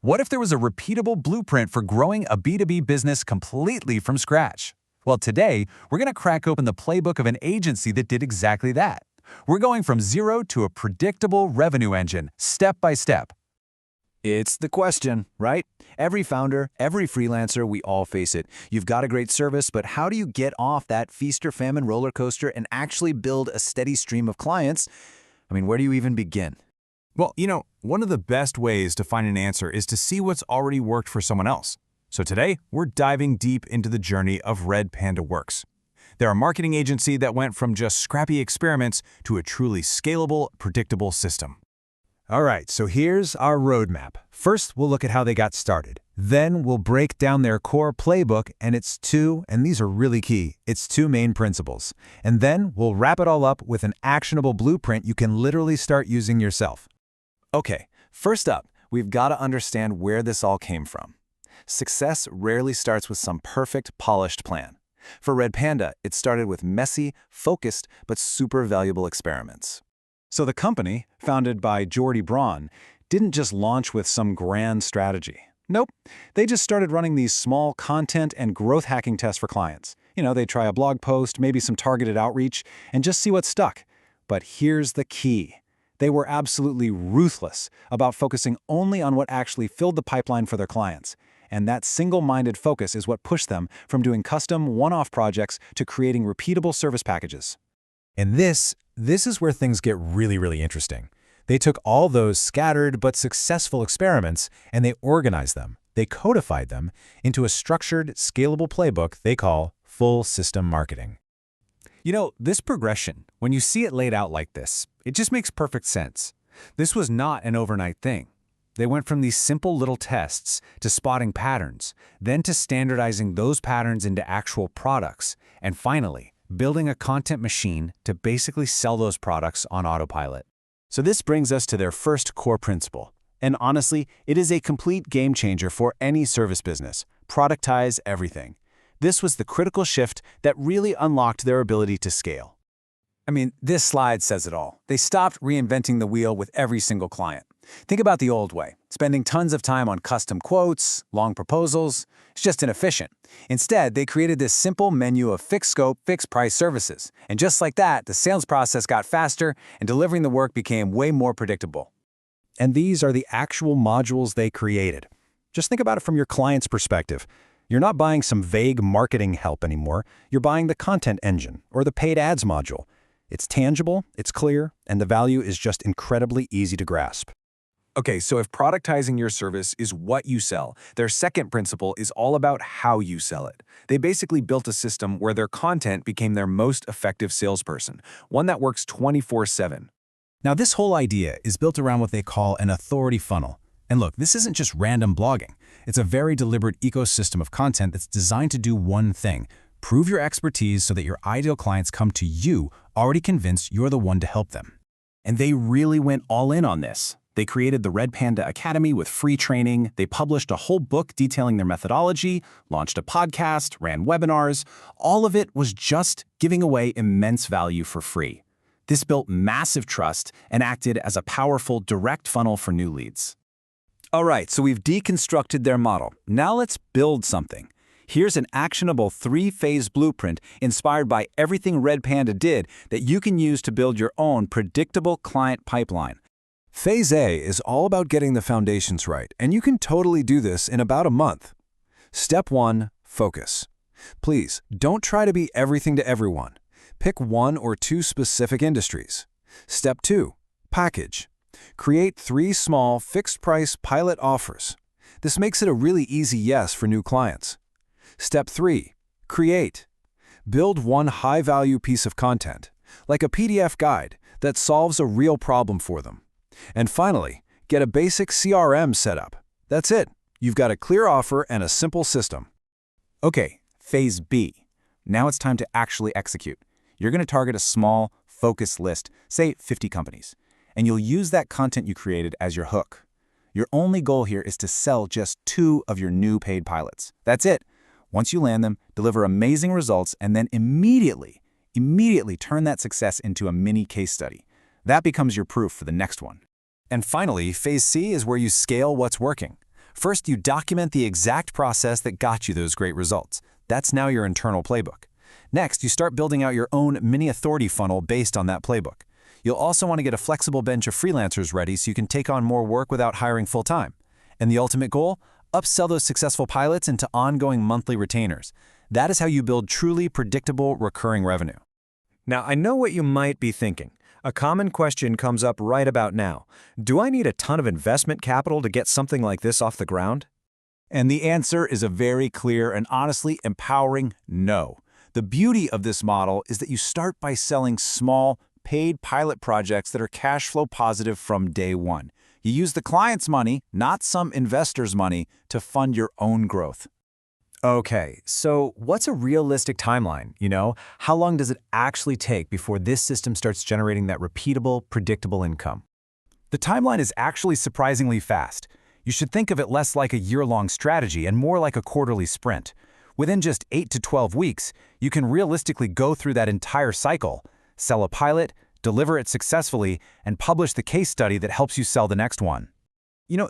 What if there was a repeatable blueprint for growing a B2B business completely from scratch? Well, today, we're going to crack open the playbook of an agency that did exactly that. We're going from zero to a predictable revenue engine, step by step. It's the question, right? Every founder, every freelancer, we all face it. You've got a great service, but how do you get off that feast or famine roller coaster and actually build a steady stream of clients? I mean, where do you even begin? Well, one of the best ways to find an answer is to see what's already worked for someone else. So today, we're diving deep into the journey of Red Panda Works. They're a marketing agency that went from just scrappy experiments to a truly scalable, predictable system. All right, so here's our roadmap. First, we'll look at how they got started. Then we'll break down their core playbook, and and these are really key, it's two main principles. And then we'll wrap it all up with an actionable blueprint you can literally start using yourself. Okay, first up, we've got to understand where this all came from. Success rarely starts with some perfect, polished plan. For Red Panda, it started with messy, focused, but super valuable experiments. So the company, founded by Jordy Braun, didn't just launch with some grand strategy. Nope, they just started running these small content and growth hacking tests for clients. They'd try a blog post, maybe some targeted outreach, and just see what stuck. But here's the key. They were absolutely ruthless about focusing only on what actually filled the pipeline for their clients. And that single-minded focus is what pushed them from doing custom, one-off projects to creating repeatable service packages. And this is where things get really, really interesting. They took all those scattered but successful experiments and they organized them, they codified them into a structured, scalable playbook they call full system marketing. This progression, when you see it laid out like this, it just makes perfect sense. This was not an overnight thing. They went from these simple little tests to spotting patterns, then to standardizing those patterns into actual products, and finally, building a content machine to basically sell those products on autopilot. So this brings us to their first core principle. And honestly, it is a complete game changer for any service business. Productize everything. This was the critical shift that really unlocked their ability to scale. This slide says it all. They stopped reinventing the wheel with every single client. Think about the old way, spending tons of time on custom quotes, long proposals. It's just inefficient. Instead, they created this simple menu of fixed scope, fixed price services. And just like that, the sales process got faster and delivering the work became way more predictable. And these are the actual modules they created. Just think about it from your client's perspective. You're not buying some vague marketing help anymore. You're buying the content engine or the paid ads module. It's tangible, it's clear, and the value is just incredibly easy to grasp. Okay, so if productizing your service is what you sell, their second principle is all about how you sell it. They basically built a system where their content became their most effective salesperson, one that works 24/7. Now, this whole idea is built around what they call an authority funnel. And look, this isn't just random blogging. It's a very deliberate ecosystem of content that's designed to do one thing: prove your expertise so that your ideal clients come to you already convinced you're the one to help them. And they really went all in on this. They created the Red Panda Academy with free training, they published a whole book detailing their methodology, launched a podcast, ran webinars. All of it was just giving away immense value for free. This built massive trust and acted as a powerful direct funnel for new leads. All right, so we've deconstructed their model. Now let's build something. Here's an actionable 3-phase blueprint inspired by everything Red Panda did that you can use to build your own predictable client pipeline. Phase A is all about getting the foundations right, and you can totally do this in about a month. Step 1, focus. Please, don't try to be everything to everyone. Pick 1 or 2 specific industries. Step 2, package. Create 3 small, fixed-price pilot offers. This makes it a really easy yes for new clients. Step 3, create. Build one high-value piece of content, like a PDF guide that solves a real problem for them. And finally, get a basic CRM set up. That's it. You've got a clear offer and a simple system. Okay, phase B. Now it's time to actually execute. You're going to target a small, focused list, say 50 companies, and you'll use that content you created as your hook. Your only goal here is to sell just 2 of your new paid pilots. That's it. Once you land them, deliver amazing results, and then immediately turn that success into a mini case study. That becomes your proof for the next one. And finally, phase C is where you scale what's working. First, you document the exact process that got you those great results. That's now your internal playbook. Next, you start building out your own mini authority funnel based on that playbook. You'll also want to get a flexible bench of freelancers ready so you can take on more work without hiring full-time. And the ultimate goal? Upsell those successful pilots into ongoing monthly retainers. That is how you build truly predictable recurring revenue. Now, I know what you might be thinking. A common question comes up right about now. Do I need a ton of investment capital to get something like this off the ground? And the answer is a very clear and honestly empowering no. The beauty of this model is that you start by selling small, paid pilot projects that are cash flow positive from day one. You use the client's money, not some investor's money, to fund your own growth. Okay, so what's a realistic timeline, How long does it actually take before this system starts generating that repeatable, predictable income? The timeline is actually surprisingly fast. You should think of it less like a year-long strategy and more like a quarterly sprint. Within just 8 to 12 weeks, you can realistically go through that entire cycle, sell a pilot, deliver it successfully, and publish the case study that helps you sell the next one.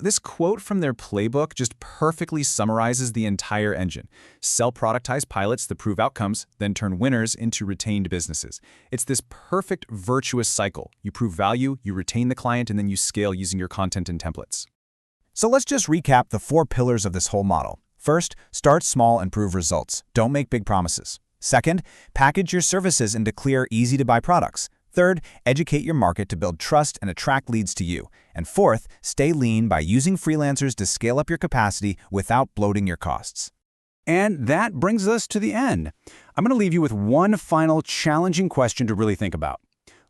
This quote from their playbook just perfectly summarizes the entire engine. Sell productized pilots that prove outcomes, then turn winners into retained businesses. It's this perfect virtuous cycle. You prove value, you retain the client, and then you scale using your content and templates. So let's just recap the 4 pillars of this whole model. First, start small and prove results. Don't make big promises. Second, package your services into clear, easy-to-buy products. Third, educate your market to build trust and attract leads to you. And fourth, stay lean by using freelancers to scale up your capacity without bloating your costs. And that brings us to the end. I'm going to leave you with one final challenging question to really think about.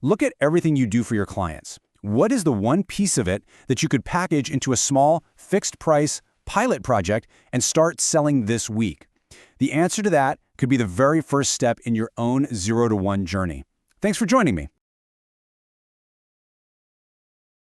Look at everything you do for your clients. What is the one piece of it that you could package into a small, fixed-price pilot project and start selling this week? The answer to that could be the very first step in your own 0 to 1 journey. Thanks for joining me.